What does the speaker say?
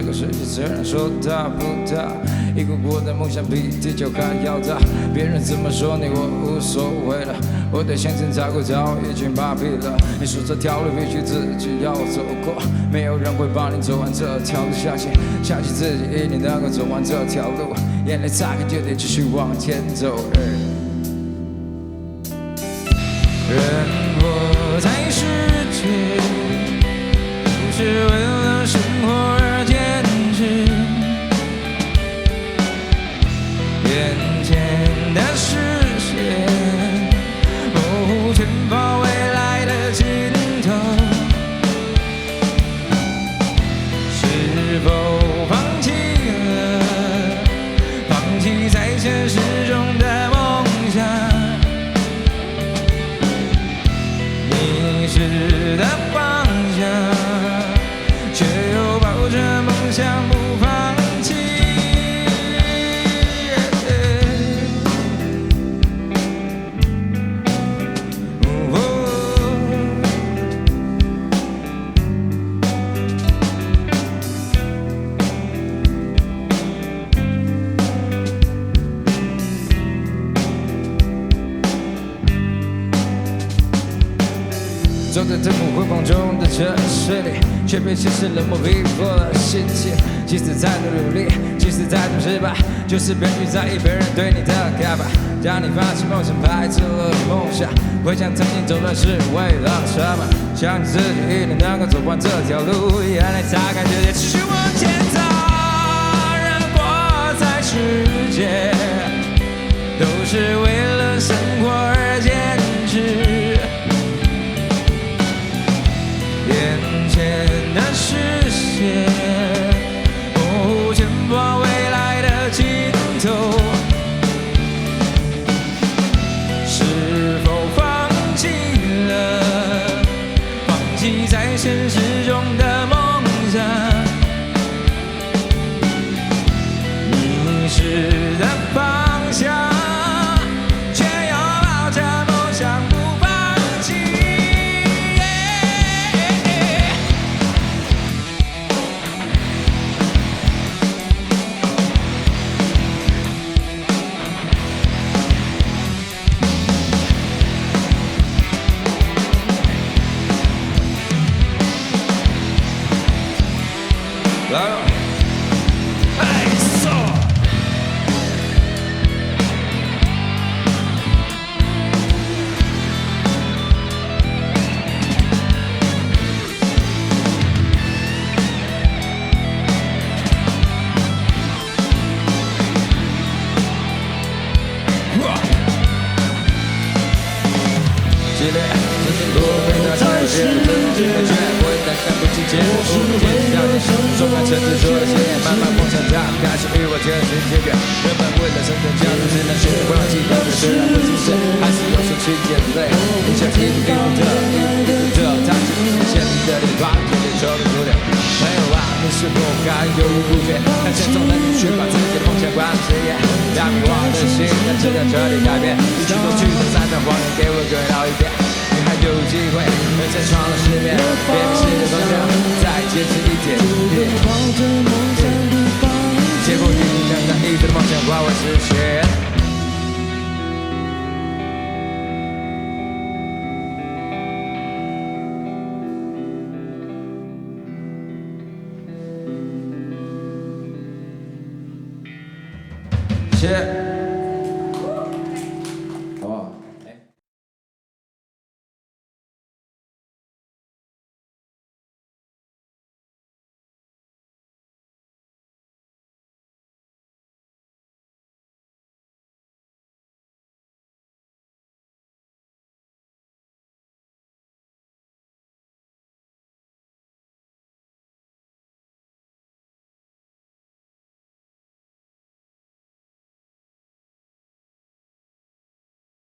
这个世界虽然说大不大，一个我的梦想比地球还要大。别人怎么说你我无所谓了，我对前程早已经麻痹了。你说这条路必须自己要走过，没有人会帮你走完这条路。相信自己一定能够走完这条路，眼泪擦干就得继续往前走。人活在世界，不是为了生活而坚持，眼前的视线模糊前方未来的尽头，是否放弃了，放弃在现实中的梦想？迷失的方向，却又抱着梦想不放弃。走在灯火辉煌中的城市里，却被现实冷漠逼迫了心情。即使再多努力，即使再多失败，就是别去在意别人对你的看法。当你发现梦想排斥了梦想，回想曾经走的是为了什么？相信自己一定能够走完这条路，眼泪擦干，就得继续往前走。人活在世界，都是为了生活而坚持。眼前的视线模糊前方未来的尽头，是否放弃了，放弃在现实中的梦想？迷失的方向，却又抱着梦想不放弃。来了，哎，走！激烈，曾经多被那少有些的绝会但看不清结果，无天上的手中看甚至说的些慢慢梦想它开始与我渐行渐远。人们为了生存家族，只能选择放弃，但是虽然会出现，还是有时去眼泪。你像一步一步的，一步一步的，踏进陷你的地方，决定抽离不了。没有啊，你是否还犹豫不决？看见中的你去把自己的梦想关实现，让迷惘的心能值得彻底改变。一起过去的三场谎言，给我跪倒一遍。你还有机会，人生闯了10遍，别迷失的方向，再坚持一点。结果你让那一直的梦想化为实现。谢谢。